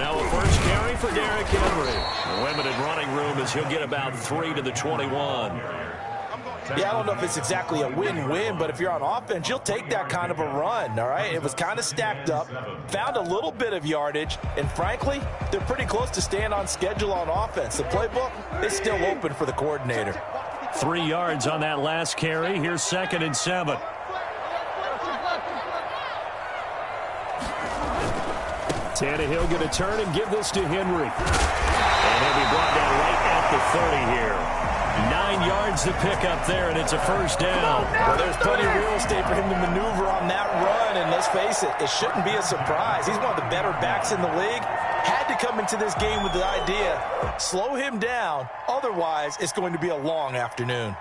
Now a first carry for Derrick Henry. Limited running room as he'll get about 3 to the 21. Yeah, I don't know if it's exactly a win-win, but if you're on offense, you'll take that kind of a run, all right? It was kind of stacked up, found a little bit of yardage, and frankly, they're pretty close to staying on schedule on offense. The playbook is still open for the coordinator. 3 yards on that last carry. Here's 2nd and 7. Tannehill going to turn and give this to Henry. And he'll be brought down right at the 30 here. 9 yards to pick up there, and it's a first down. Well, there's plenty of real estate for him to maneuver on that run, and let's face it, it shouldn't be a surprise. He's one of the better backs in the league. Had to come into this game with the idea, slow him down, otherwise it's going to be a long afternoon.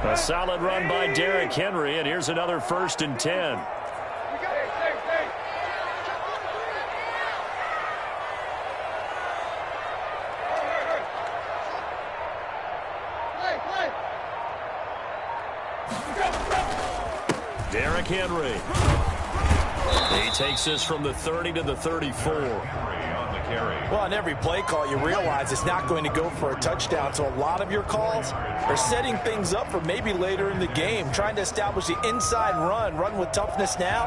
A solid run by Derrick Henry, and here's another 1st and 10. Derrick Henry. He takes this from the 30 to the 34. Well, on every play call, you realize it's not going to go for a touchdown, so a lot of your calls are setting things up for maybe later in the game, trying to establish the inside run with toughness now,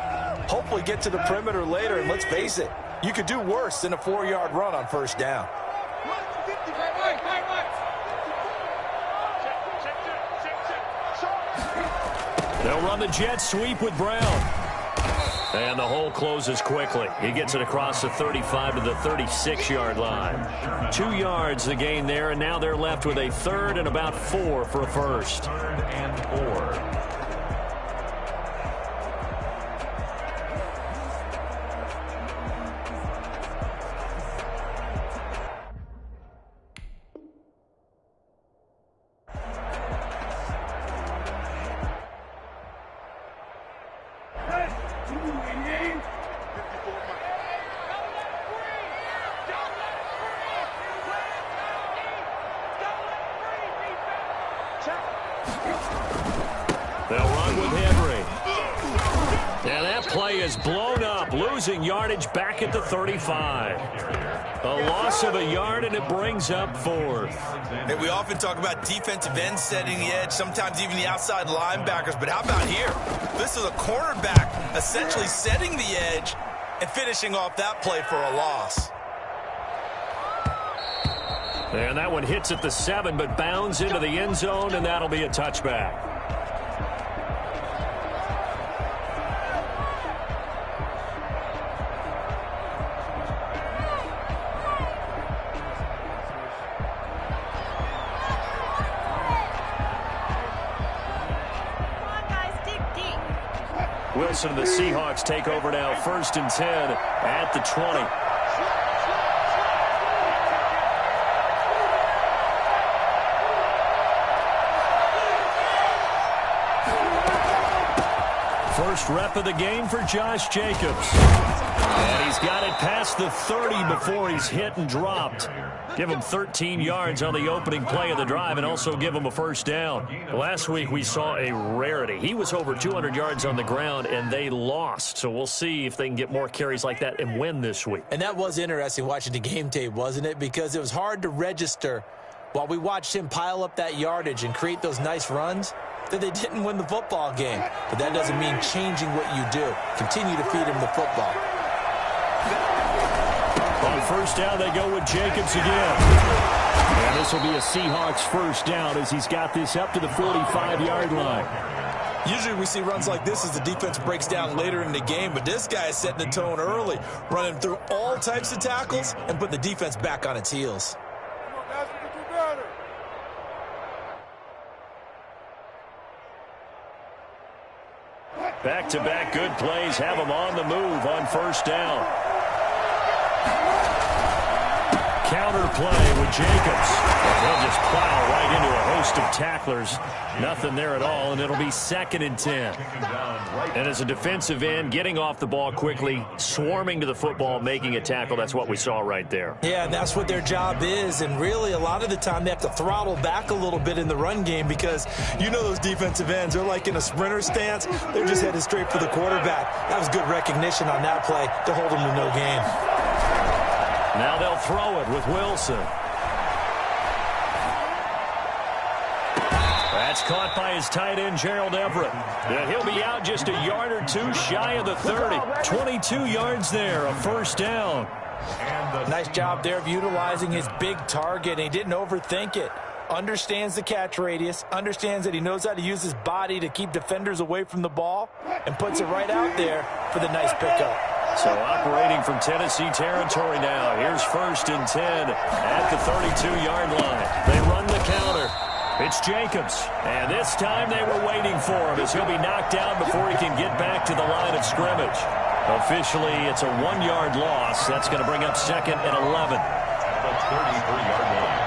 hopefully get to the perimeter later, and let's face it, you could do worse than a 4-yard run on first down. They'll run the jet sweep with Brown. And the hole closes quickly. He gets it across the 35 to the 36-yard line. 2 yards the gain there, and now they're left with a 3rd and about 4 for a first. 3rd and 4. They'll run with Henry. And that play is blown up, losing yardage back at the 35. A loss of a yard, and it brings up 4th. Hey, we often talk about defensive ends setting the edge, sometimes even the outside linebackers, but how about here? This is a cornerback essentially setting the edge and finishing off that play for a loss. And that one hits at the 7, but bounds into the end zone, and that'll be a touchback. Wilson and the Seahawks take over now, 1st and 10 at the 20. First rep of the game for Josh Jacobs. And he's got it past the 30 before he's hit and dropped. Give him 13 yards on the opening play of the drive and also give him a first down. Last week we saw a rarity. He was over 200 yards on the ground, and they lost. So we'll see if they can get more carries like that and win this week. And that was interesting watching the game tape, wasn't it? Because it was hard to register while we watched him pile up that yardage and create those nice runs that they didn't win the football game. But that doesn't mean changing what you do. Continue to feed him the football. On first down, they go with Jacobs again. And this will be a Seahawks first down as he's got this up to the 45-yard line. Usually we see runs like this as the defense breaks down later in the game, but this guy is setting the tone early, running through all types of tackles and putting the defense back on its heels. Back-to-back good plays have him on the move on first down. Counter play with Jacobs. And he'll just plow right into a host of tacklers. Nothing there at all, and it'll be 2nd and 10. And as a defensive end, getting off the ball quickly, swarming to the football, making a tackle, that's what we saw right there. Yeah, and that's what their job is, and really a lot of the time they have to throttle back a little bit in the run game because you know those defensive ends, they're like in a sprinter stance. They're just headed straight for the quarterback. That was good recognition on that play to hold them to no gain. Now they'll throw it with Wilson. That's caught by his tight end, Gerald Everett. Yeah, he'll be out just a yard or two shy of the 30. 22 yards there, a 1st down. Nice job there of utilizing his big target. He didn't overthink it. Understands the catch radius, understands that he knows how to use his body to keep defenders away from the ball, and puts it right out there for the nice pickup. So operating from Tennessee territory now. Here's 1st and 10 at the 32-yard line. They run the counter. It's Jacobs, and this time they were waiting for him as he'll be knocked down before he can get back to the line of scrimmage. Officially, it's a 1-yard loss. That's going to bring up 2nd and 11. The 33-yard line.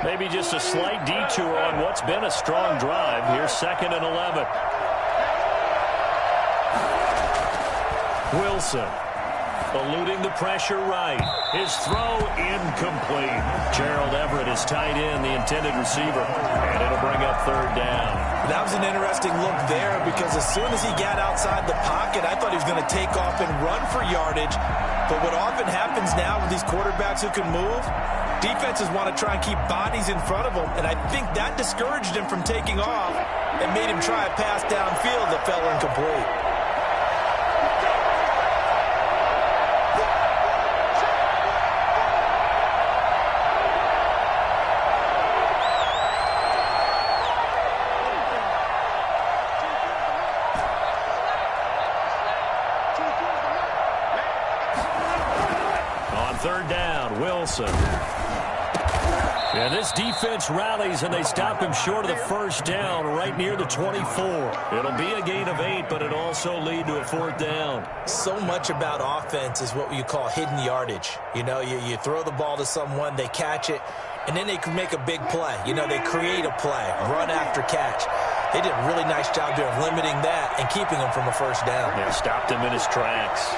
Maybe just a slight detour on what's been a strong drive. Here's 2nd and 11. Wilson eluding the pressure right. His throw incomplete. Gerald Everett is tight end, the intended receiver, and it'll bring up 3rd down. That was an interesting look there because as soon as he got outside the pocket, I thought he was going to take off and run for yardage. But what often happens now with these quarterbacks who can move, defenses want to try and keep bodies in front of them, and I think that discouraged him from taking off and made him try a pass downfield that fell incomplete. On 3rd down, Wilson. And this defense rallies, and they stop him short of the 1st down right near the 24. It'll be a gain of 8, but it'll also lead to a 4th down. So much about offense is what you call hidden yardage. You know, you throw the ball to someone, they catch it, and then they can make a big play. You know, they create a play, run after catch. They did a really nice job there of limiting that and keeping him from a 1st down. Yeah, stopped him in his tracks.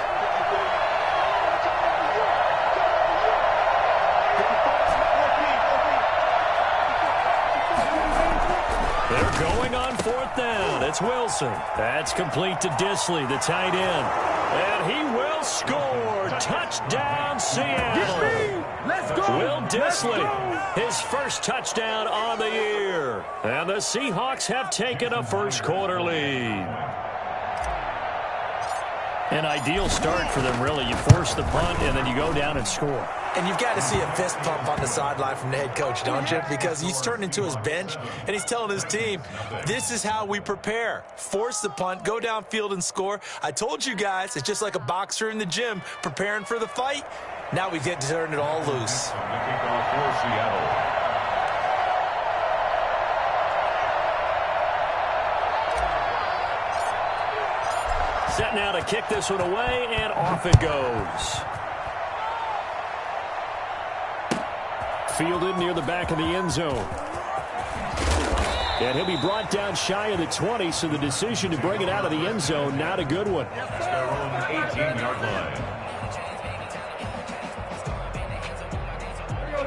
They're going on 4th down. It's Wilson. That's complete to Disley, the tight end. And he will score. Touchdown, Seattle. Let's go. Will Disley, his 1st touchdown on the year. And the Seahawks have taken a 1st quarter lead. An ideal start for them, really. You force the punt, and then you go down and score. And you've got to see a fist pump on the sideline from the head coach, don't you? Because he's turned into his bench, and he's telling his team, this is how we prepare. Force the punt, go downfield and score. I told you guys, it's just like a boxer in the gym preparing for the fight. Now we get to turn it all loose. Set now to kick this one away, and off it goes. Fielded near the back of the end zone. And he'll be brought down shy of the 20, so the decision to bring it out of the end zone, not a good one. Their own 18-yard line.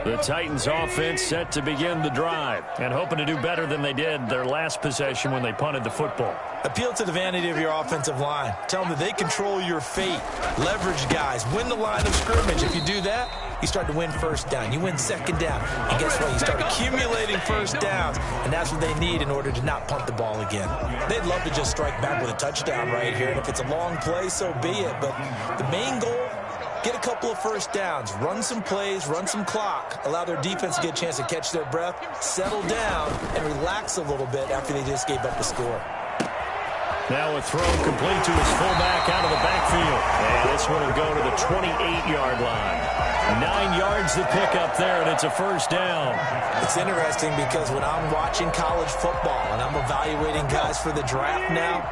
The Titans offense set to begin the drive and hoping to do better than they did their last possession when they punted the football. Appeal to the vanity of your offensive line. Tell them that they control your fate. Leverage guys. Win the line of scrimmage. If you do that, you start to win 1st down. You win 2nd down. And guess what? You start accumulating 1st downs. And that's what they need in order to not punt the ball again. They'd love to just strike back with a touchdown right here. And if it's a long play, so be it. But the main goal, get a couple of 1st downs, run some plays, run some clock, allow their defense to get a chance to catch their breath, settle down, and relax a little bit after they just gave up the score. Now a throw complete to his fullback out of the backfield. And this one will go to the 28-yard line. 9 yards to pick up there, and it's a 1st down. It's interesting because when I'm watching college football and I'm evaluating guys for the draft now,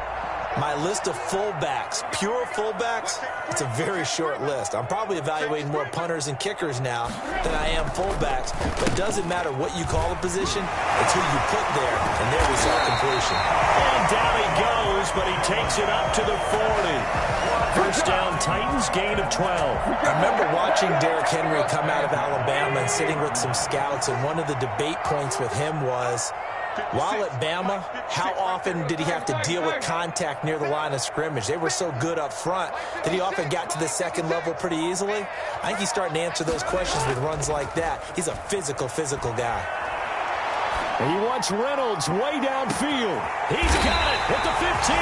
My list of fullbacks, pure fullbacks, it's a very short list. I'm probably evaluating more punters and kickers now than I am fullbacks. But it doesn't matter what you call a position, it's who you put there. And there we saw completion. And down he goes, but he takes it up to the 40. First down, Titans, gain of 12. I remember watching Derrick Henry come out of Alabama and sitting with some scouts, and one of the debate points with him was, while at Bama, how often did he have to deal with contact near the line of scrimmage? They were so good up front that he often got to the second level pretty easily. I think he's starting to answer those questions with runs like that. He's a physical guy. And he wants Reynolds way downfield. He's got it at the 15.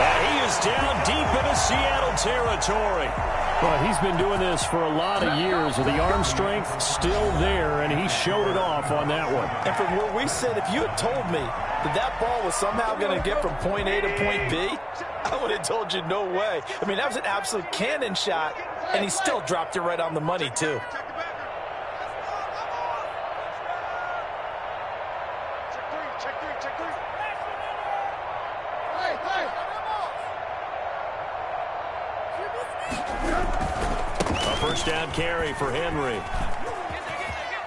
And he is down deep into Seattle territory. Well, he's been doing this for a lot of years with the arm strength still there, and he showed it off on that one. And from where we sit, if you had told me that that ball was somehow going to get from point A to point B, I would have told you no way. I mean, that was an absolute cannon shot, and he still dropped it right on the money, too. First down carry for Henry.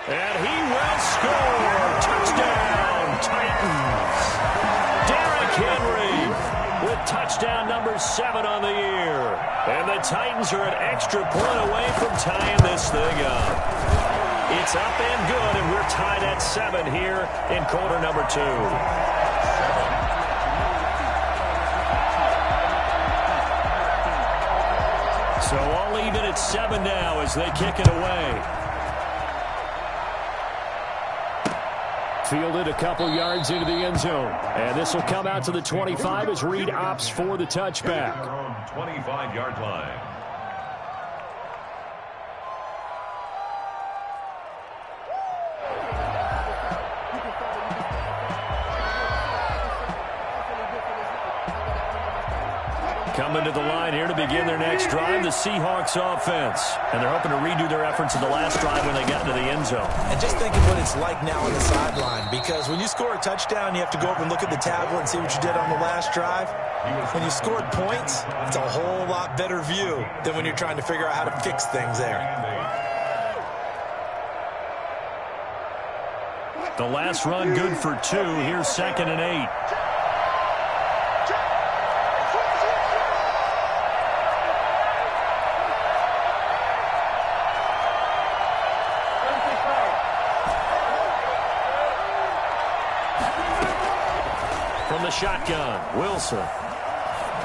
And he will score. Touchdown, Titans. Derrick Henry with touchdown number 7 on the year. And the Titans are an extra point away from tying this thing up. It's up and good, and we're tied at 7 here in quarter number 2. So all even at 7 now as they kick it away. Fielded a couple yards into the end zone. And this will come out to the 25 as Reed opts for the touchback. 25-yard line. Coming to the line here to begin their next drive, the Seahawks offense. And they're hoping to redo their efforts in the last drive when they got into the end zone. And just think of what it's like now on the sideline, because when you score a touchdown, you have to go up and look at the tablet and see what you did on the last drive. When you scored points, it's a whole lot better view than when you're trying to figure out how to fix things there. The last run good for 2. Here's 2nd and 8. From the shotgun, Wilson.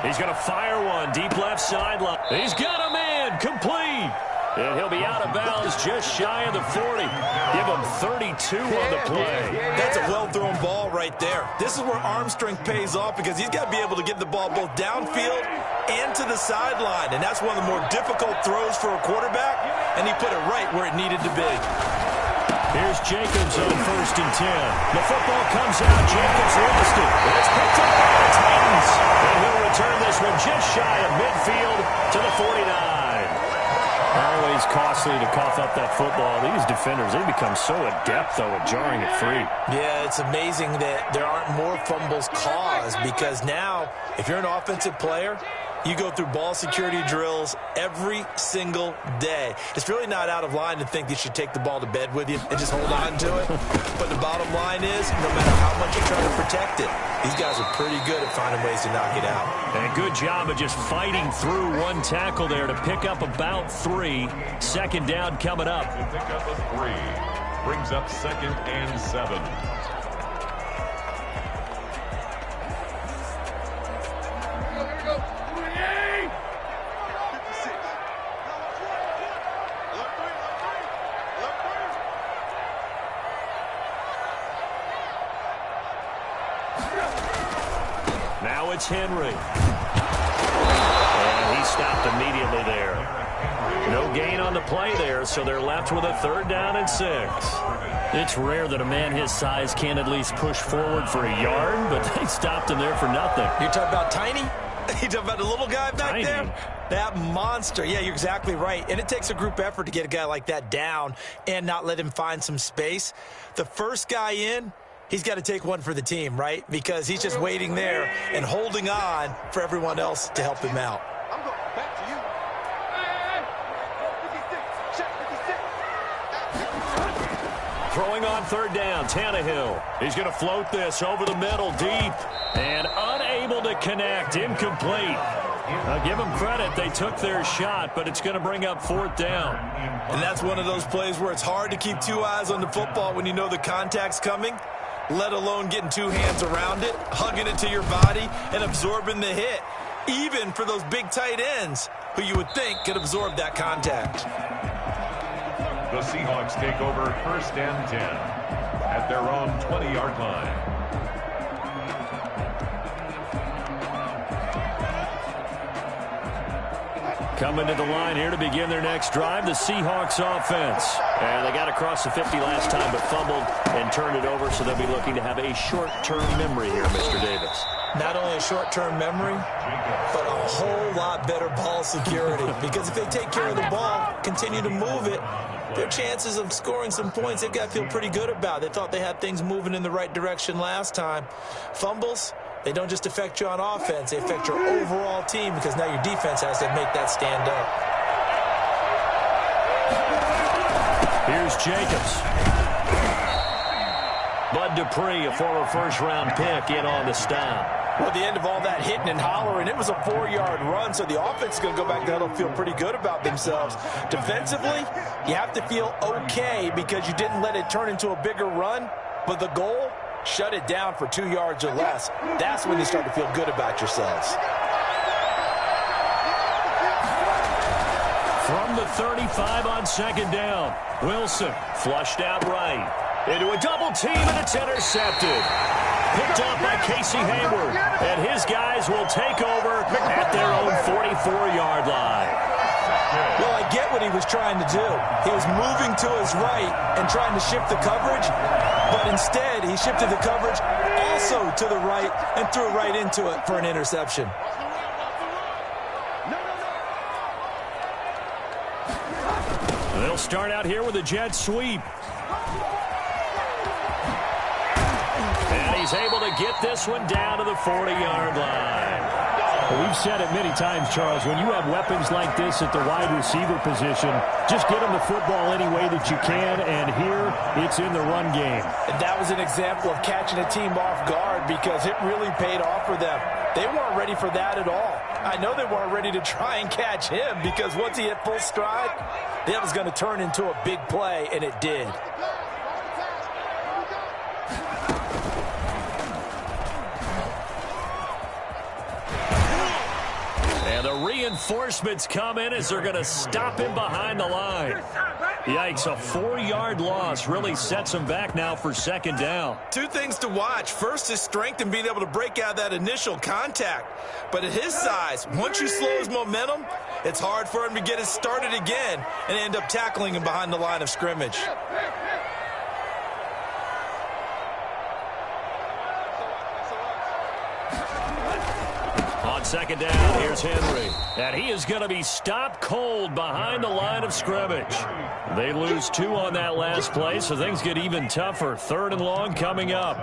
He's going to fire one deep left sideline. He's got a man complete. And he'll be out of bounds just shy of the 40. Give him 32 on the play. That's a well-thrown ball right there. This is where arm strength pays off, because he's got to be able to get the ball both downfield and to the sideline. And that's one of the more difficult throws for a quarterback, and he put it right where it needed to be. Here's Jacobs on 1st and 10. The football comes out. Jacobs lost it. It's picked up by the Titans. And he'll return this one just shy of midfield to the 49. Always costly to cough up that football. These defenders, they become so adept, though, at jarring it free. Yeah, it's amazing that there aren't more fumbles caused, because now, if you're an offensive player, you go through ball security drills every single day. It's really not out of line to think you should take the ball to bed with you and just hold on to it. But the bottom line is, no matter how much you try to protect it, these guys are pretty good at finding ways to knock it out. And a good job of just fighting through one tackle there to pick up about 3. 2nd down coming up. Pick up a 3. Brings up 2nd and 7. Now it's Henry. And he stopped immediately there. No gain on the play there, so they're left with a 3rd down and 6. It's rare that a man his size can't at least push forward for a yard, but they stopped him there for nothing. You're talking about Tiny? You're talking about the little guy back there? That monster. Yeah, you're exactly right. And it takes a group effort to get a guy like that down and not let him find some space. The first guy in, he's got to take one for the team, right? Because he's just waiting there and holding on for everyone else to help him out. I'm going back to you. Throwing on third down, Tannehill. He's going to float this over the middle, deep, and unable to connect, incomplete. Now, give them credit. They took their shot, but it's going to bring up fourth down. And that's one of those plays where it's hard to keep two eyes on the football when you know the contact's coming, let alone getting two hands around it, hugging it to your body, and absorbing the hit, even for those big tight ends who you would think could absorb that contact. The Seahawks take over first and 10 at their own 20-yard line. Coming to the line here to begin their next drive, the Seahawks offense. And they got across the 50 last time, but fumbled and turned it over, so they'll be looking to have a short-term memory here, Mr. Davis. Not only a short-term memory, but a whole lot better ball security. Because if they take care of the ball, continue to move it, their chances of scoring some points, they've got to feel pretty good about. They thought they had things moving in the right direction last time. Fumbles, they don't just affect you on offense, they affect your overall team because now your defense has to make that stand up. Here's Jacobs. Bud Dupree, a former first-round pick, in on the stop. Well, at the end of all that hitting and hollering, it was a 4-yard run, so the offense is going to go back there and feel pretty good about themselves. Defensively, you have to feel okay because you didn't let it turn into a bigger run, but the goal, shut it down for 2 yards or less. That's when you start to feel good about yourselves. From the 35 on second down, Wilson flushed out right. Into a double team, and it's intercepted. Picked off by Casey Hayward, and his guys will take over at their own 44-yard line. Well, I get what he was trying to do. He was moving to his right and trying to shift the coverage, but instead he shifted the coverage also to the right and threw right into it for an interception. They'll start out here with a jet sweep. And he's able to get this one down to the 40-yard line. Well, we've said it many times, Charles, when you have weapons like this at the wide receiver position, just get them the football any way that you can, and here it's in the run game. And that was an example of catching a team off guard because it really paid off for them. They weren't ready for that at all. I know they weren't ready to try and catch him because once he hit full stride, that was going to turn into a big play, and it did. And the reinforcements come in as they're going to stop him behind the line. Yikes, a 4-yard loss really sets him back now for second down. Two things to watch. First, his strength and being able to break out that initial contact. But at his size, once you slow his momentum, it's hard for him to get it started again and end up tackling him behind the line of scrimmage. On second down, here's Henry. And he is going to be stopped cold behind the line of scrimmage. They lose 2 on that last play, so things get even tougher. Third and long coming up.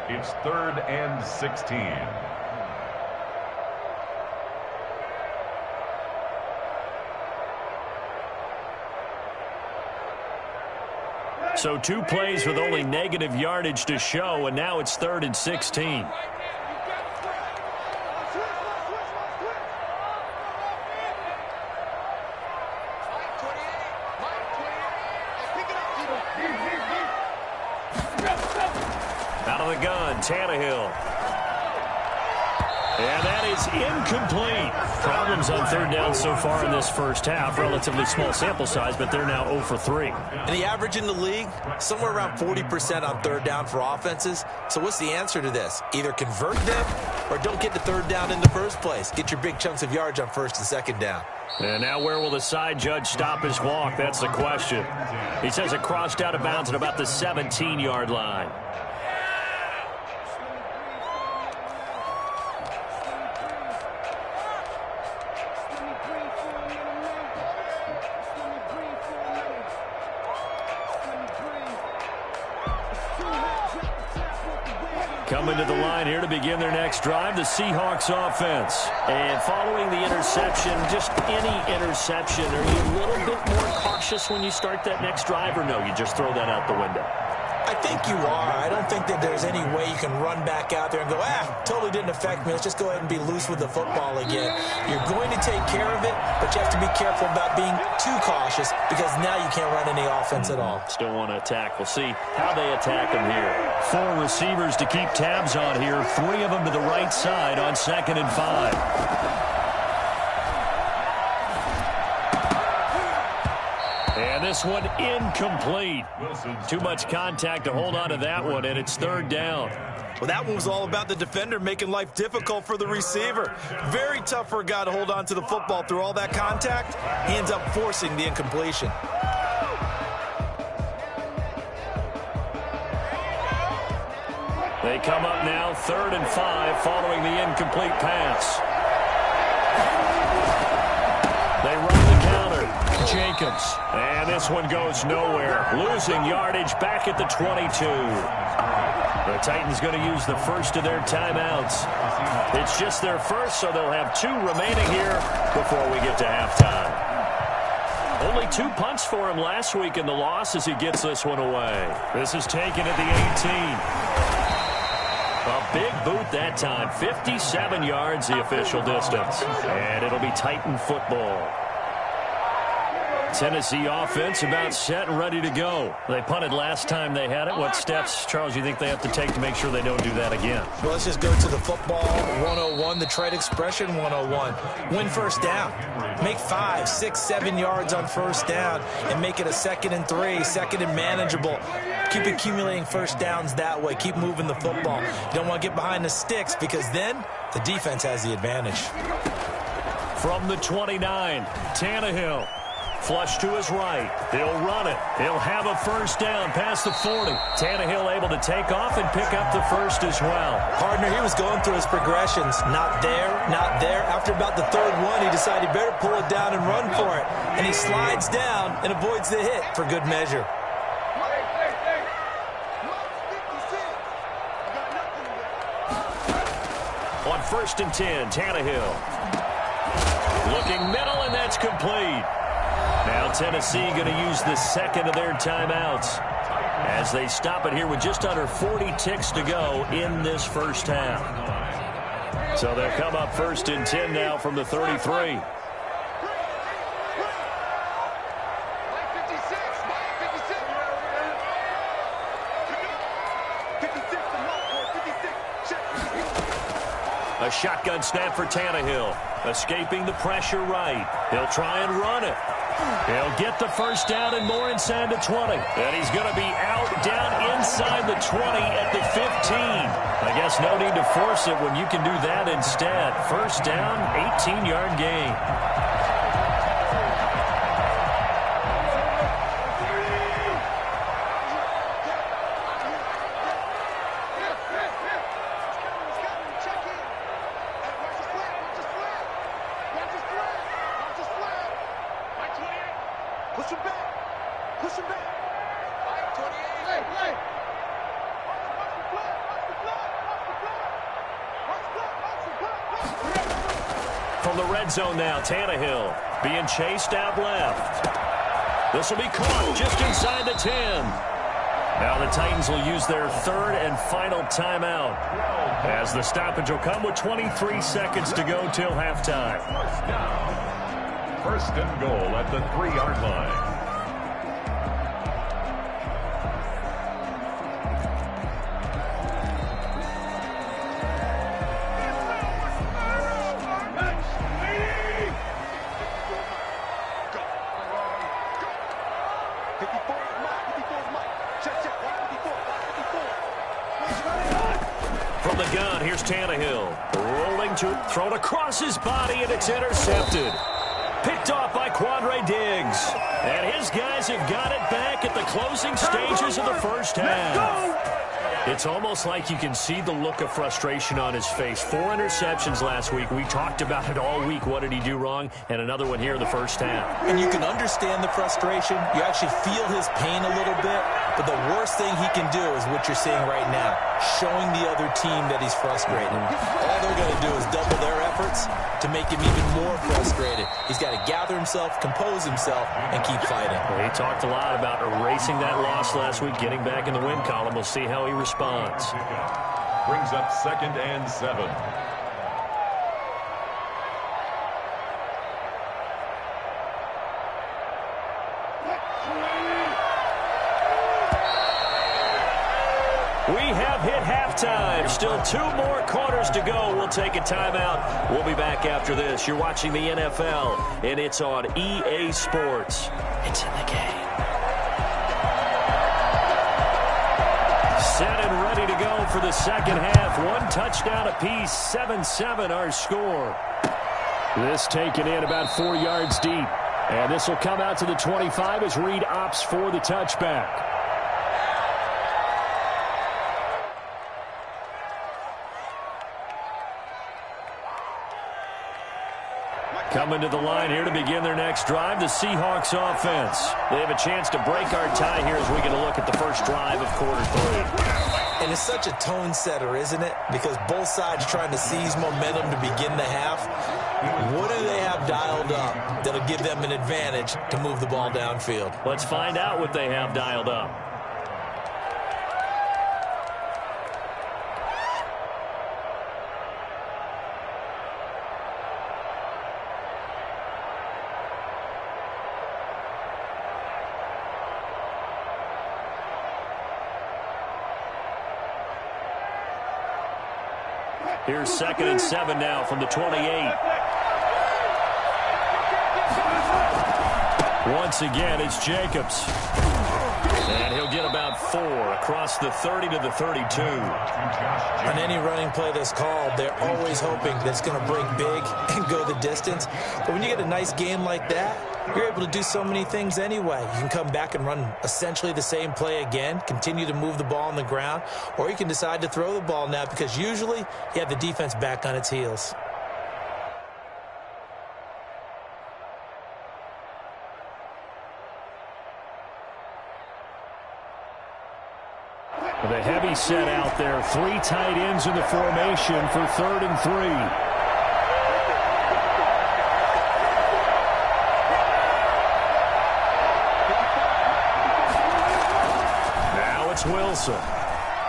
It's 3rd and 16. So 2 plays with only negative yardage to show, and now it's 3rd and 16. Out of the gun, Tannehill. And that is incomplete. Problems on third down so far in this first half. Relatively small sample size, but they're now 0 for 3. And the average in the league, somewhere around 40% on third down for offenses. So what's the answer to this? Either convert them or don't get the third down in the first place. Get your big chunks of yards on first and second down. And now where will the side judge stop his walk? That's the question. He says it crossed out of bounds at about the 17-yard line. Coming to the line here to begin their next drive, the Seahawks offense. And following the interception, just any interception, are you a little bit more cautious when you start that next drive, or no, you just throw that out the window? I think you are. I don't think that there's any way you can run back out there and go, totally didn't affect me. Let's just go ahead and be loose with the football again. You're going to take care of it, but you have to be careful about being too cautious because now you can't run any offense at all. Still want to attack. We'll see how they attack them here. 4 receivers to keep tabs on here. 3 of them to the right side on 2nd and 5. And this one incomplete. Too much contact to hold on to that one, and it's 3rd down. Well, that one was all about the defender making life difficult for the receiver. Very tough for a guy to hold on to the football through all that contact. He ends up forcing the incompletion. They come up now 3rd and 5 following the incomplete pass. They run the counter. Jacobs. And this one goes nowhere. Losing yardage back at the 22. The Titans going to use the first of their timeouts. It's just their first, so they'll have 2 remaining here before we get to halftime. Only 2 punts for him last week in the loss as he gets this one away. This is taken at the 18. A big boot that time. 57 yards the official distance. And it'll be Titan football. Tennessee offense about set and ready to go. They punted last time they had it. What steps, Charles, you think they have to take to make sure they don't do that again? Well, let's just go to the football 101, the trade expression 101. Win first down. Make 5, 6, 7 yards on first down and make it a 2nd and 3, 2nd and manageable. Keep accumulating first downs that way. Keep moving the football. You don't want to get behind the sticks because then the defense has the advantage. From the 29, Tannehill. Flush to his right. He'll run it. He'll have a first down past the 40. Tannehill able to take off and pick up the first as well. Partner, he was going through his progressions. Not there, not there. After about the 3rd one, he decided he better pull it down and run for it. And he slides down and avoids the hit for good measure. On 1st and 10, Tannehill. Looking middle, and that's complete. Now Tennessee going to use the 2nd of their timeouts as they stop it here with just under 40 ticks to go in this first half. So they'll come up 1st and 10 now from the 33. A shotgun snap for Tannehill. Escaping the pressure right. He'll try and run it. He'll get the first down and more inside the 20. And he's going to be out down inside the 20 at the 15. I guess no need to force it when you can do that instead. First down, 18-yard gain. From the red zone now, Tannehill being chased out left. This will be caught just inside the 10. Now the Titans will use their 3rd and final timeout as the stoppage will come with 23 seconds to go till halftime. 1st and goal at the 3-yard line. From the gun, here's Tannehill. Rolling to thrown across his body, and it's intercepted. Picked off by Quandre Diggs. And his guys have got it back at the closing stages of the first half. It's almost like you can see the look of frustration on his face. 4 interceptions last week. We talked about it all week. What did he do wrong? And another one here in the first half. And you can understand the frustration. You actually feel his pain a little bit. But the worst thing he can do is what you're seeing right now, showing the other team that he's frustrated. All they're going to do is double their efforts to make him even more frustrated. He's got to gather himself, compose himself, and keep fighting. Well, he talked a lot about erasing that loss last week, getting back in the win column. We'll see how he responds. Brings up 2nd and 7. We have hit halftime. Still 2 more quarters to go. We'll take a timeout. We'll be back after this. You're watching the NFL, and it's on EA Sports. It's in the game. Set and ready to go for the second half. 1 touchdown apiece. 7-7 our score. This taken in about 4 yards deep. And this will come out to the 25 as Reed opts for the touchback. Coming to the line here to begin their next drive, the Seahawks offense. They have a chance to break our tie here as we get a look at the first drive of quarter 3. And it's such a tone setter, isn't it? Because both sides trying to seize momentum to begin the half. What do they have dialed up that'll give them an advantage to move the ball downfield? Let's find out what they have dialed up. Here's 2nd and 7 now from the 28. Once again, it's Jacobs. And he'll get about 4 across the 30 to the 32. On any running play that's called, they're always hoping that it's going to break big and go the distance. But when you get a nice game like that, you're able to do so many things anyway. You can come back and run essentially the same play again, continue to move the ball on the ground, or you can decide to throw the ball now because usually you have the defense back on its heels. The heavy set out there. 3 tight ends in the formation for 3rd and 3. Now it's Wilson.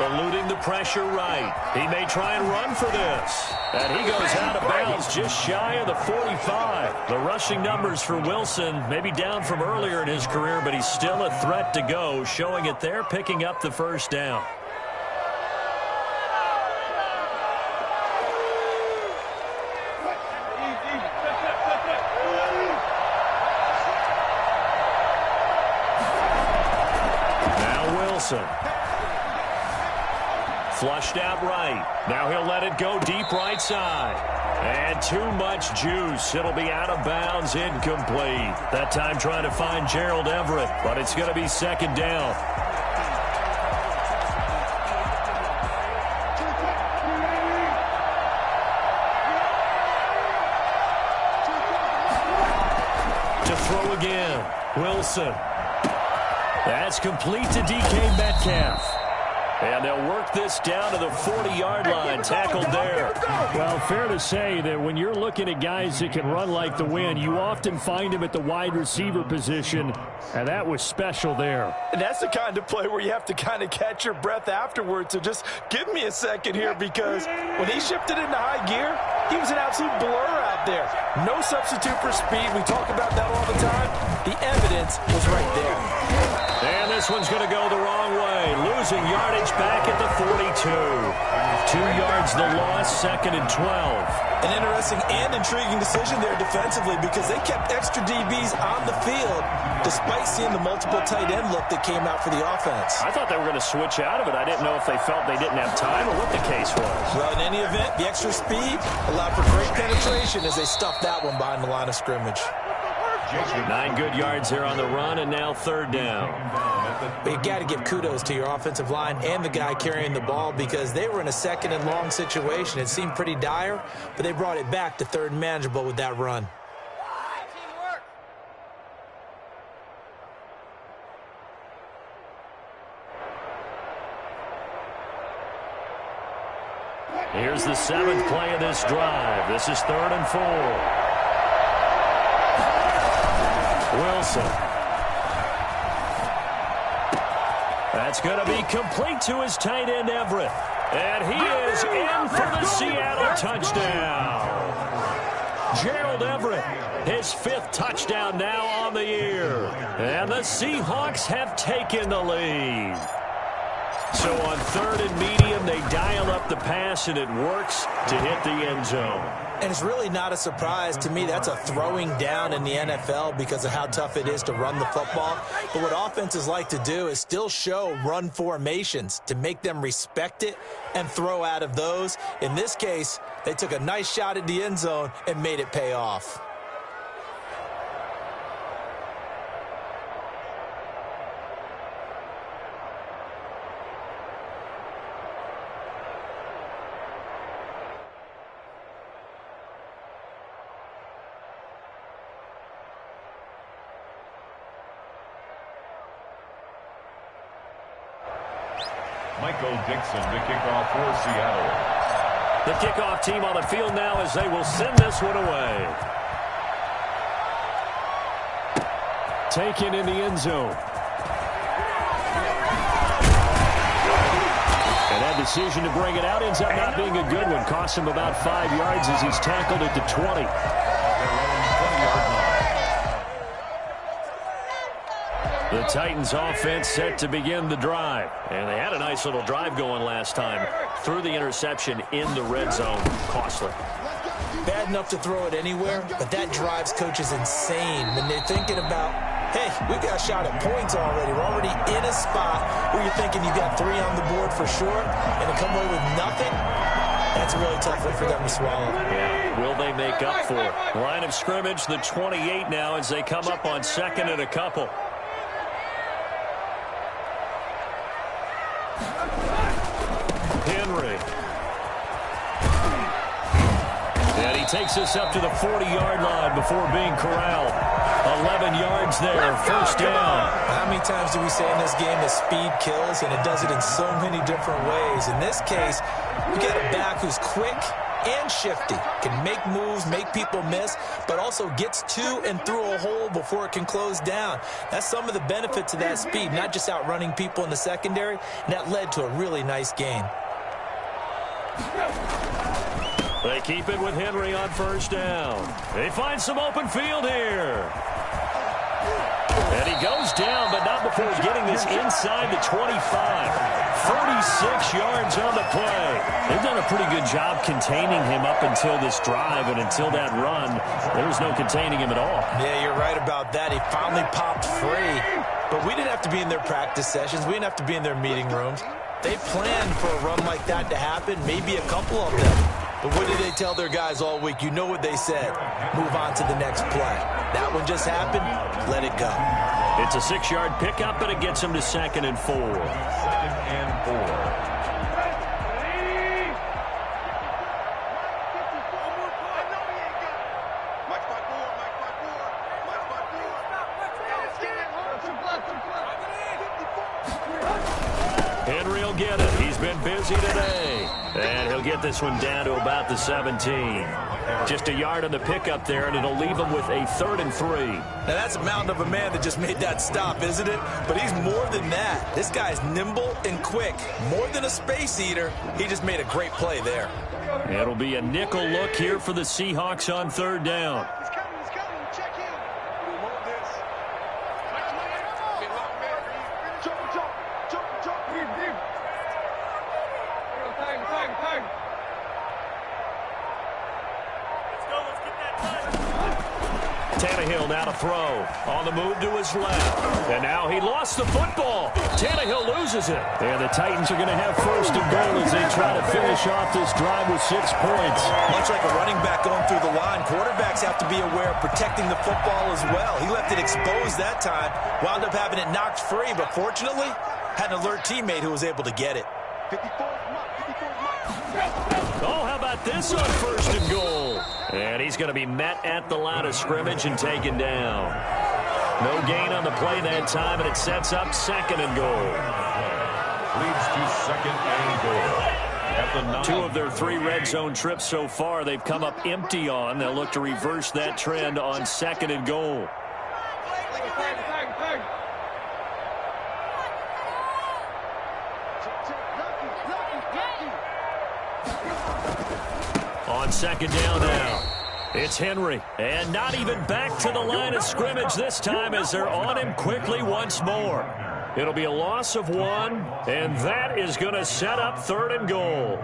Eluding the pressure right. He may try and run for this. And he goes out of bounds just shy of the 45. The rushing numbers for Wilson maybe down from earlier in his career, but he's still a threat to go, showing it there, picking up the first down. Now Wilson. Flushed out right. Now he'll let it go deep right side. And too much juice. It'll be out of bounds, incomplete. That time trying to find Gerald Everett, but it's going to be 2nd down. To throw again. Wilson. That's complete to DK Metcalf. And they'll work this down to the 40-yard line, tackled there. Well, fair to say that when you're looking at guys that can run like the wind, you often find them at the wide receiver position, and that was special there. And that's the kind of play where you have to kind of catch your breath afterwards. So just give me a second here, because when he shifted into high gear, he was an absolute blur out there. No substitute for speed. We talk about that all the time. The evidence was right there. And this one's going to go the wrong way. Losing yardage back at the 42. 2 yards the loss, 2nd and 12. An interesting and intriguing decision there defensively, because they kept extra DBs on the field despite seeing the multiple tight end look that came out for the offense. I thought they were going to switch out of it. I didn't know if they felt they didn't have time or what the case was. Well, in any event, the extra speed allowed for great penetration as they stuffed that one behind the line of scrimmage. 9 good yards here on the run, and now 3rd down. But you got to give kudos to your offensive line and the guy carrying the ball, because they were in a 2nd and long situation. It seemed pretty dire, but they brought it back to 3rd and manageable with that run. Here's the 7th play of this drive. This is 3rd and 4. Wilson. That's going to be complete to his tight end, Everett. And he is in for the Seattle touchdown. Gerald Everett, his 5th touchdown now on the year. And the Seahawks have taken the lead. So on 3rd and medium, they dial up the pass, and it works to hit the end zone. And it's really not a surprise to me. That's a throwing down in the NFL because of how tough it is to run the football. But what offenses like to do is still show run formations to make them respect it and throw out of those. In this case, they took a nice shot at the end zone and made it pay off. Michael Dixon to kick off for Seattle. The kickoff team on the field now as they will send this one away. Taken in the end zone. And that decision to bring it out ends up not being a good one. Cost him about 5 yards as he's tackled at the 20. The Titans offense set to begin the drive. And they had a nice little drive going last time. Threw the interception in the red zone. Costly. Bad enough to throw it anywhere, but that drives coaches insane when they're thinking about, hey, we got a shot at points already. We're already in a spot where you're thinking you got 3 on the board for sure, and to come away with nothing, that's a really tough one for them to swallow. Yeah. Will they make up for it? Line of scrimmage, the 28 now as they come up on 2nd and a couple. Henry. And he takes us up to the 40-yard line before being corralled. 11 yards there, first down. How many times do we say in this game that speed kills, and it does it in so many different ways? In this case, you got a back who's quick and shifty, can make moves, make people miss, but also gets to and through a hole before it can close down. That's some of the benefits of that speed, not just outrunning people in the secondary, and that led to a really nice gain. They keep it with Henry on first down. They find some open field here. And he goes down, but not before getting this inside the 25. 36 yards on the play. They've done a pretty good job containing him up until this drive, and until that run, there was no containing him at all. Yeah, you're right about that. He finally popped free. But we didn't have to be in their practice sessions. We didn't have to be in their meeting rooms. They planned for a run like that to happen, maybe a couple of them. But what did they tell their guys all week? You know what they said. Move on to the next play. That one just happened. Let it go. It's a 6-yard pickup, and it gets him to 2nd and 4. 2nd and 4. Henry will get it. He's been busy today. And he'll get this one down to about the 17. Just a yard on the pickup there, and it'll leave him with a 3rd and 3. Now, that's a mountain of a man that just made that stop, isn't it? But he's more than that. This guy's nimble and quick. More than a space eater, he just made a great play there. It'll be a nickel look here for the Seahawks on 3rd down. Tannehill now to throw. On the move to his left. And now he lost the football. Tannehill loses it. And the Titans are going to have 1st and goal as they try to finish off this drive with 6 points. Much like a running back going through the line, quarterbacks have to be aware of protecting the football as well. He left it exposed that time. Wound up having it knocked free, but fortunately, had an alert teammate who was able to get it. Oh, how about this on 1st and goal? And he's going to be met at the line of scrimmage and taken down. No gain on the play that time, and it sets up 2nd and goal. Leads to 2nd and goal. at the 9. 2 of their 3 red zone trips so far, they've come up empty on. They'll look to reverse that trend on 2nd and goal. On 2nd down now. It's Henry, and not even back to the line of scrimmage this time as they're on him quickly once more. It'll be a loss of 1, and that is going to set up 3rd and goal.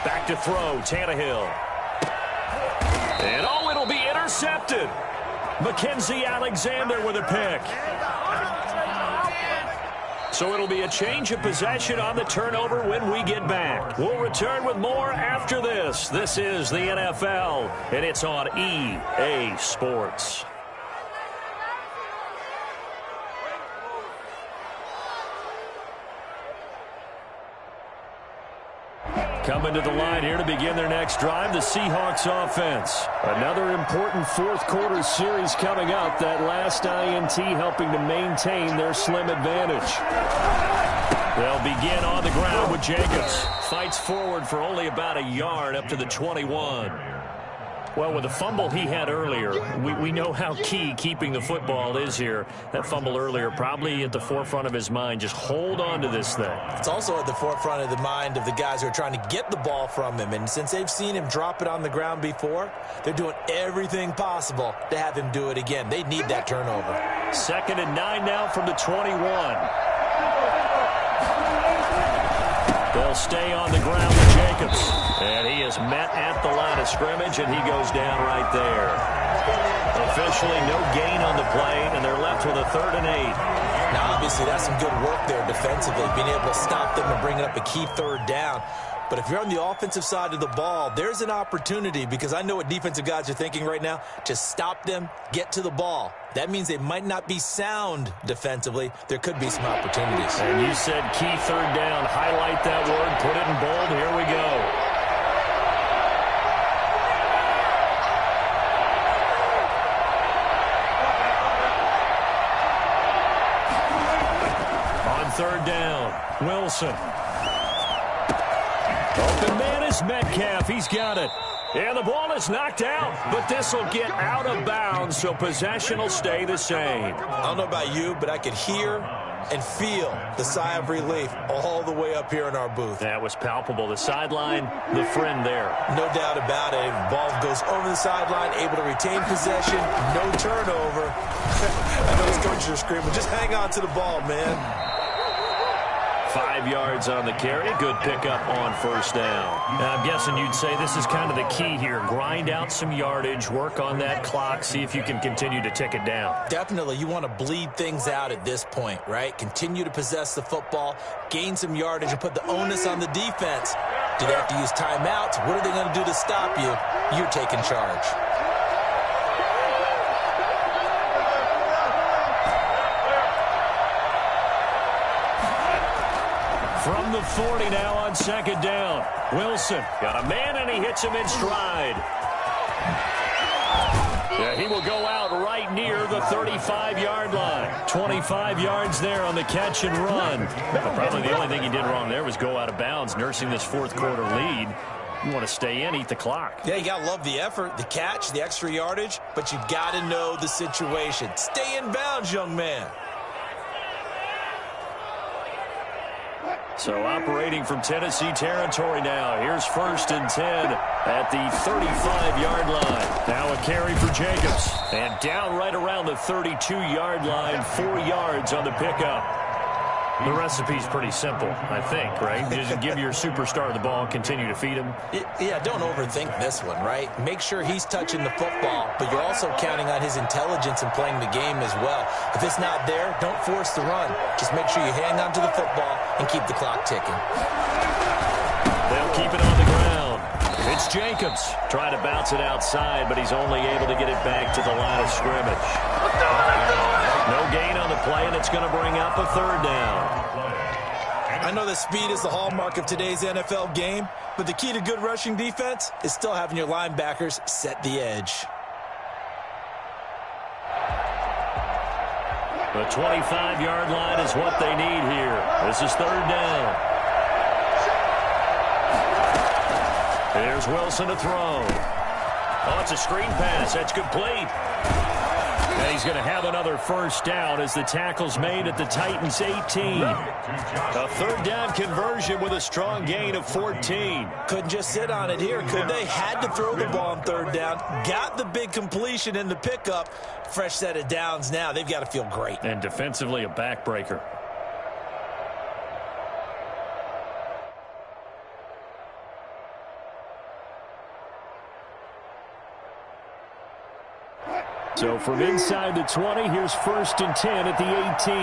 Back to throw, Tannehill. And oh, it'll be intercepted. Mackenzie Alexander with a pick. So it'll be a change of possession on the turnover when we get back. We'll return with more after this. This is the NFL, and it's on EA Sports. Coming to the line here to begin their next drive, the Seahawks offense. Another important 4th quarter series coming up. That last INT helping to maintain their slim advantage. They'll begin on the ground with Jacobs. Fights forward for only about a yard up to the 21. Well, with the fumble he had earlier, we know how key keeping the football is here. That fumble earlier probably at the forefront of his mind. Just hold on to this thing. It's also at the forefront of the mind of the guys who are trying to get the ball from him. And since they've seen him drop it on the ground before, they're doing everything possible to have him do it again. They need that turnover. 2nd and 9 now from the 21. They'll stay on the ground with Jacobs. And he is met at the line of scrimmage, and he goes down right there. Officially no gain on the play, and they're left with a 3rd and 8. Now, obviously, that's some good work there defensively, being able to stop them and bringing up a key 3rd down. But if you're on the offensive side of the ball, there's an opportunity, because I know what defensive guys are thinking right now. Just stop them, get to the ball. That means they might not be sound defensively. There could be some opportunities. And you said key 3rd down. Highlight that word. Put it in bold. Here we go. On 3rd down, Wilson. Open man is Metcalf. He's got it. And the ball is knocked out, but this will get out of bounds, so possession will stay the same. I don't know about you, but I could hear and feel the sigh of relief all the way up here in our booth. That was palpable. The sideline, the friend there. No doubt about it. The ball goes over the sideline, able to retain possession, no turnover. I know his coaches are screaming, just hang on to the ball, man. 5 yards on the carry. Good pickup on 1st down. Now, I'm guessing you'd say this is kind of the key here. Grind out some yardage, work on that clock, see if you can continue to tick it down. Definitely. You want to bleed things out at this point, right? Continue to possess the football, gain some yardage, and put the onus on the defense. Do they have to use timeouts? What are they going to do to stop you? You're taking charge. From the 40 now on 2nd down. Wilson got a man, and he hits him in stride. Yeah, he will go out right near the 35-yard line. 25 yards there on the catch and run. But probably the only thing he did wrong there was go out of bounds, nursing this 4th quarter lead. You want to stay in, eat the clock. Yeah, you got to love the effort, the catch, the extra yardage, but you got to know the situation. Stay in bounds, young man. So operating from Tennessee territory now. Here's 1st and 10 at the 35-yard line. Now a carry for Jacobs. And down right around the 32-yard line. 4 yards on the pickup. The recipe's pretty simple, I think, right? Just give your superstar the ball, continue to feed him. Yeah, don't overthink this one, right? Make sure he's touching the football, but you're also counting on his intelligence in playing the game as well. If it's not there, don't force the run. Just make sure you hang on to the football and keep the clock ticking. They'll keep it on the ground. It's Jacobs. Trying to bounce it outside, but he's only able to get it back to the line of scrimmage. No gain on the play, and it's going to bring up a 3rd down. I know that speed is the hallmark of today's NFL game, but the key to good rushing defense is still having your linebackers set the edge. The 25-yard line is what they need here. This is third down. Here's Wilson to throw. Oh, it's a screen pass. That's complete. And he's going to have another first down as the tackle's made at the Titans' 18. A third down conversion with a strong gain of 14. Couldn't just sit on it here, could they? Had to throw the ball on third down. Got the big completion in the pickup. Fresh set of downs now. They've got to feel great. And defensively, a backbreaker. So from inside the 20, here's 1st and 10 at the 18.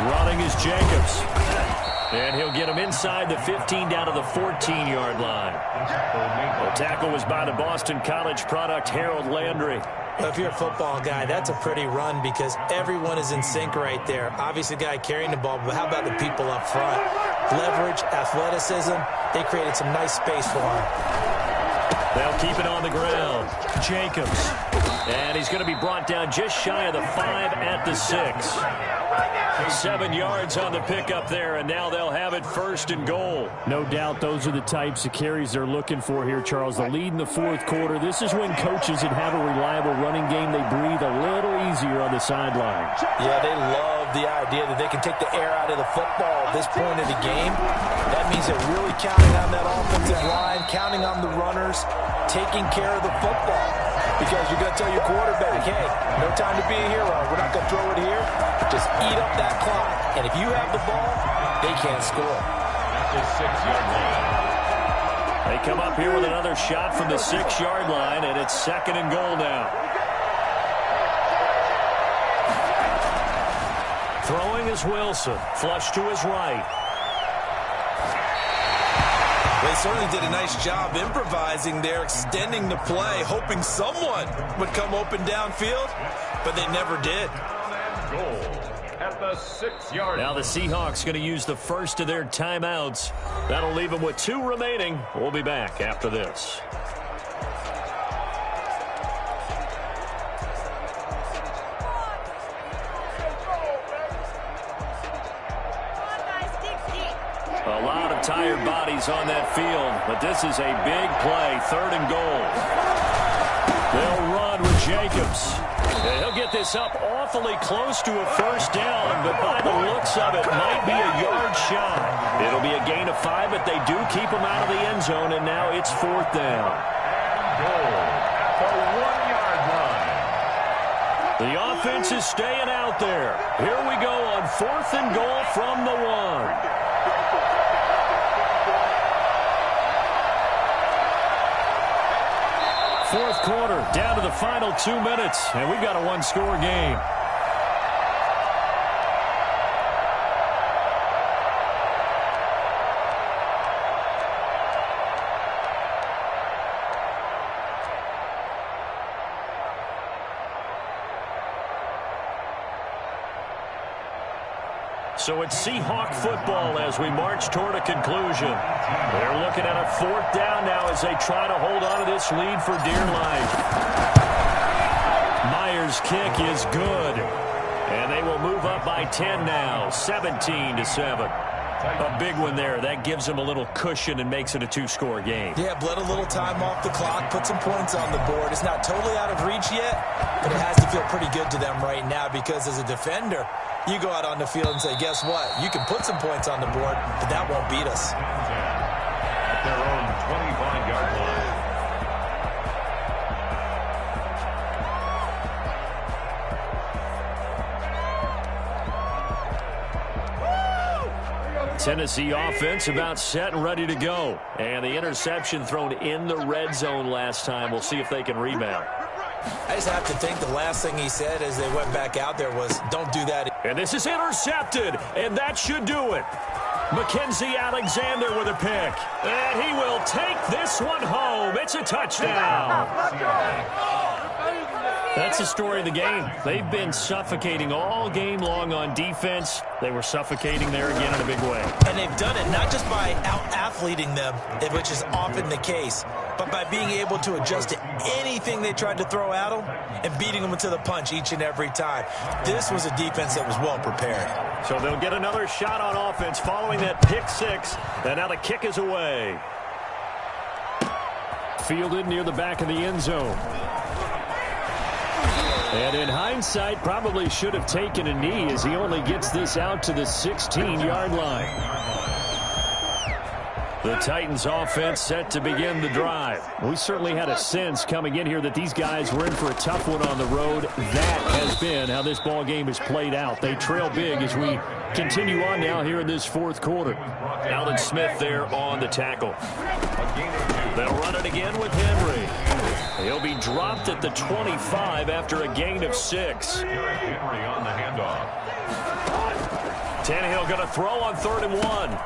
Running is Jacobs. And he'll get him inside the 15 down to the 14-yard line. The tackle was by the Boston College product, Harold Landry. Well, if you're a football guy, that's a pretty run because everyone is in sync right there. Obviously, the guy carrying the ball, but how about the people up front? Leverage, athleticism, they created some nice space for him. They'll keep it on the ground. Jacobs. And he's going to be brought down just shy of the 5 at the 6. 7 yards on the pickup there, and now they'll have it 1st and goal. No doubt those are the types of carries they're looking for here, Charles. The lead in the 4th quarter. This is when coaches that have a reliable running game, they breathe a little easier on the sideline. Yeah, they love the idea that they can take the air out of the football at this point of the game. That means they're really counting on that offensive line, counting on the runners, taking care of the football. Because you're going to tell your quarterback, hey, no time to be a hero. We're not going to throw it here. Just eat up that clock. And if you have the ball, they can't score. They come up here with another shot from the 6-yard line, and it's 2nd and goal now. Throwing is Wilson. Flush to his right. They certainly did a nice job improvising there, extending the play, hoping someone would come open downfield, but they never did. Goal at the 6-yard line. Now the Seahawks going to use the first of their timeouts. That'll leave them with 2 remaining. We'll be back after this. A lot of tired bodies on that field, but this is a big play, 3rd and goal. They'll run with Jacobs. And he'll get this up awfully close to a first down, but by the looks of it, might be a yard shy. It'll be a gain of 5, but they do keep him out of the end zone, and now it's 4th down. Goal at the 1-yard line. The offense is staying out there. Here we go on 4th and goal from the 1. 4th quarter, down to the final 2 minutes, and we've got a 1-score game. So it's Seahawk football as we march toward a conclusion. They're looking at a 4th down now as they try to hold on to this lead for dear life. Myers' kick is good. And they will move up by 10 now, 17-7. A big one there. That gives them a little cushion and makes it a 2-score game. Yeah, bled a little time off the clock, put some points on the board. It's not totally out of reach yet, but it has to feel pretty good to them right now because as a defender, you go out on the field and say, guess what? You can put some points on the board, but that won't beat us. At their own 25-yard line. Tennessee offense about set and ready to go. And the interception thrown in the red zone last time. We'll see if they can rebound. I just have to think the last thing he said as they went back out there was, don't do that. And this is intercepted, and that should do it. Mackenzie Alexander with a pick. And he will take this one home. It's a touchdown. That's the story of the game. They've been suffocating all game long on defense. They were suffocating there again in a big way. And they've done it not just by out-athleting them, which is often the case, but by being able to adjust to anything they tried to throw at them and beating them to the punch each and every time. This was a defense that was well prepared. So they'll get another shot on offense following that pick six. And now the kick is away. Fielded near the back of the end zone. And in hindsight, probably should have taken a knee as he only gets this out to the 16-yard line. The Titans offense set to begin the drive. We certainly had a sense coming in here that these guys were in for a tough one on the road. That has been how this ball game has played out. They trail big as we continue on now here in this fourth quarter. Alden Smith there on the tackle. They'll run it again with Henry. He'll be dropped at the 25 after a gain of 6. Henry on the handoff. Tannehill going to throw on 3rd and 1.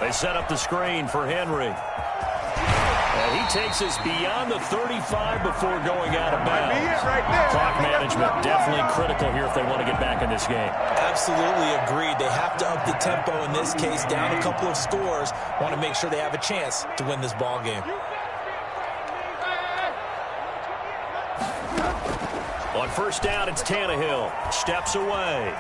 They set up the screen for Henry. And he takes us beyond the 35 before going out of bounds. Clock management definitely critical here if they want to get back in this game. Absolutely agreed. They have to up the tempo in this case, down a couple of scores. Want to make sure they have a chance to win this ball game. On 1st down, it's Tannehill. Steps away.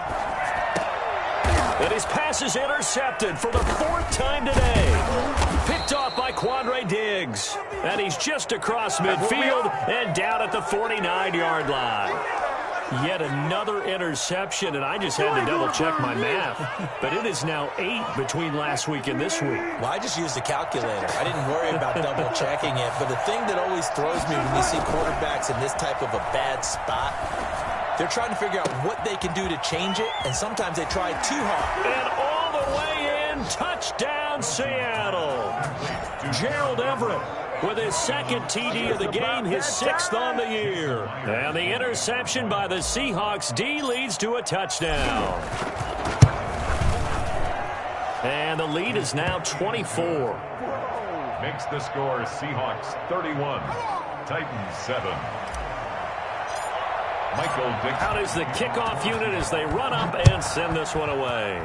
And his pass is intercepted for the 4th time today. Picked off by Quandre Diggs. And he's just across midfield and down at the 49-yard line. Yet another interception, and I just had to double-check my math. But it is now 8 between last week and this week. Well, I just used a calculator. I didn't worry about double-checking it. But the thing that always throws me when you see quarterbacks in this type of a bad spot, they're trying to figure out what they can do to change it, and sometimes they try too hard. And all the way in, touchdown Seattle. Gerald Everett with his 2nd TD of the game, his 6th on the year. And the interception by the Seahawks D leads to a touchdown. And the lead is now 24. Makes the score Seahawks 31, Titans 7. Michael Dixon. Out is the kickoff unit as they run up and send this one away.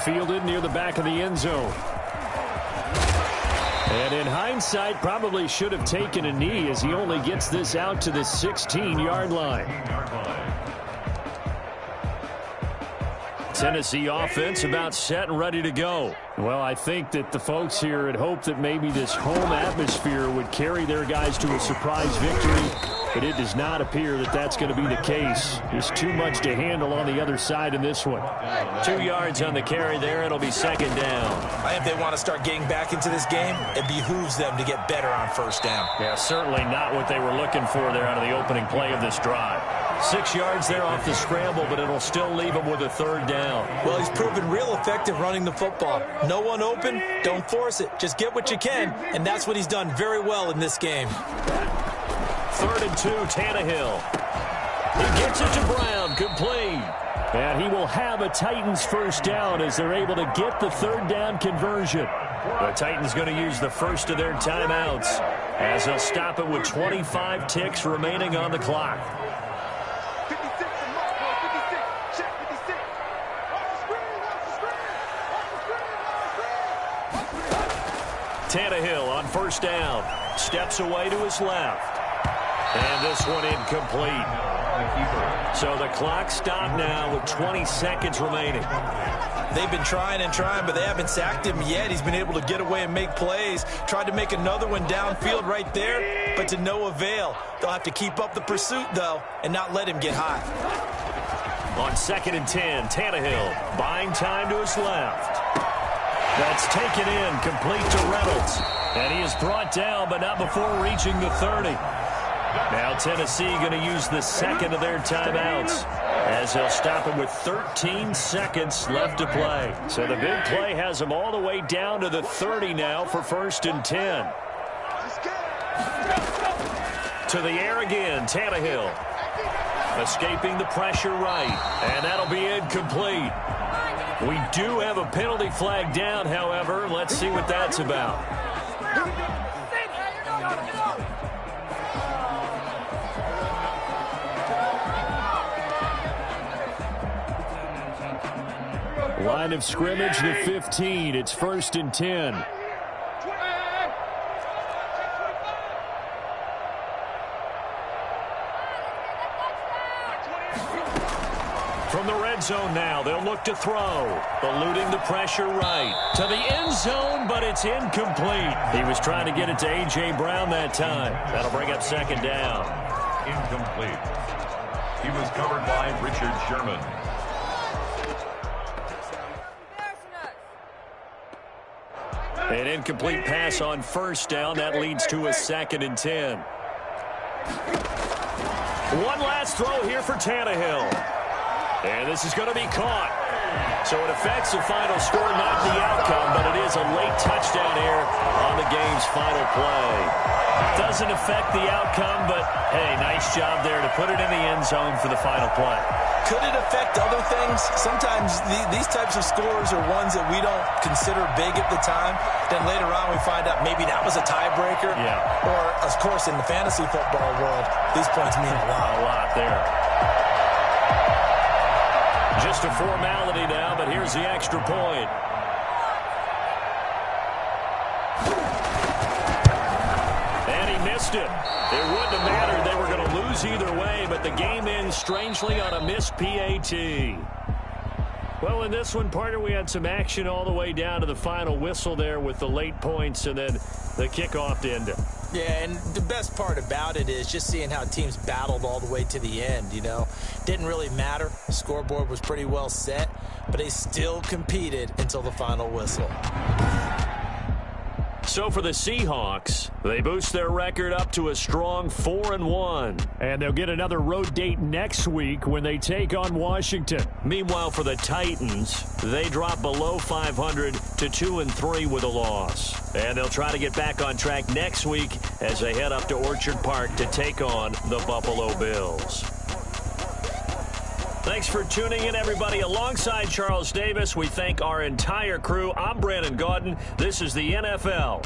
Fielded near the back of the end zone. And in hindsight, probably should have taken a knee as he only gets this out to the 16-yard line. Tennessee offense about set and ready to go. Well, I think that the folks here had hoped that maybe this home atmosphere would carry their guys to a surprise victory, but it does not appear that that's going to be the case. There's too much to handle on the other side in this one. 2 yards on the carry there. It'll be 2nd down. I think they want to start getting back into this game. It behooves them to get better on 1st down. Yeah, certainly not what they were looking for there out of the opening play of this drive. 6 yards there off the scramble, but it'll still leave him with a 3rd down. Well, he's proven real effective running the football. No one open, don't force it. Just get what you can, and that's what he's done very well in this game. 3rd and 2, Tannehill. He gets it to Brown, complete. And he will have a Titans 1st down as they're able to get the 3rd down conversion. The Titans going to use the first of their timeouts as they'll stop it with 25 ticks remaining on the clock. Tannehill on 1st down. Steps away to his left. And this one incomplete. So the clock stopped now with 20 seconds remaining. They've been trying and trying, but they haven't sacked him yet. He's been able to get away and make plays. Tried to make another one downfield right there, but to no avail. They'll have to keep up the pursuit, though, and not let him get hot. On 2nd and 10, Tannehill buying time to his left. That's taken in, complete to Reynolds. And he is brought down, but not before reaching the 30. Now Tennessee going to use the 2nd of their timeouts as they'll stop it with 13 seconds left to play. So the big play has them all the way down to the 30 now for 1st and 10. To the air again, Tannehill. Escaping the pressure right, and that'll be incomplete. We do have a penalty flag down, however. Let's see what that's about. Line of scrimmage, the 15. It's 1st and 10. From the red zone now, they'll look to throw. Eluding the pressure right. To the end zone, but it's incomplete. He was trying to get it to A.J. Brown that time. That'll bring up 2nd down. Incomplete. He was covered by Richard Sherman. An incomplete pass on 1st down. That leads to a 2nd and 10. One last throw here for Tannehill. And this is going to be caught. So it affects the final score, not the outcome, but it is a late touchdown here on the game's final play. Doesn't affect the outcome, but, hey, nice job there to put it in the end zone for the final play. Could it affect other things? Sometimes these types of scores are ones that we don't consider big at the time. Then later on we find out maybe that was a tiebreaker. Yeah. Or, of course, in the fantasy football world, these points mean a lot. A lot there. Just a formality now, but here's the extra point. And he missed it. It wouldn't have mattered. They were going to lose either way, but the game ends strangely on a missed PAT. Well, in this one, partner, we had some action all the way down to the final whistle there with the late points and then the kickoff to end it. Yeah, and the best part about it is just seeing how teams battled all the way to the end, you know. Didn't really matter. The scoreboard was pretty well set, but they still competed until the final whistle. So for the Seahawks, they boost their record up to a strong 4-1. And they'll get another road date next week when they take on Washington. Meanwhile, for the Titans, they drop below 500 to 2-3 with a loss. And they'll try to get back on track next week as they head up to Orchard Park to take on the Buffalo Bills. Thanks for tuning in, everybody. Alongside Charles Davis, we thank our entire crew. I'm Brandon Gaudin. This is the NFL.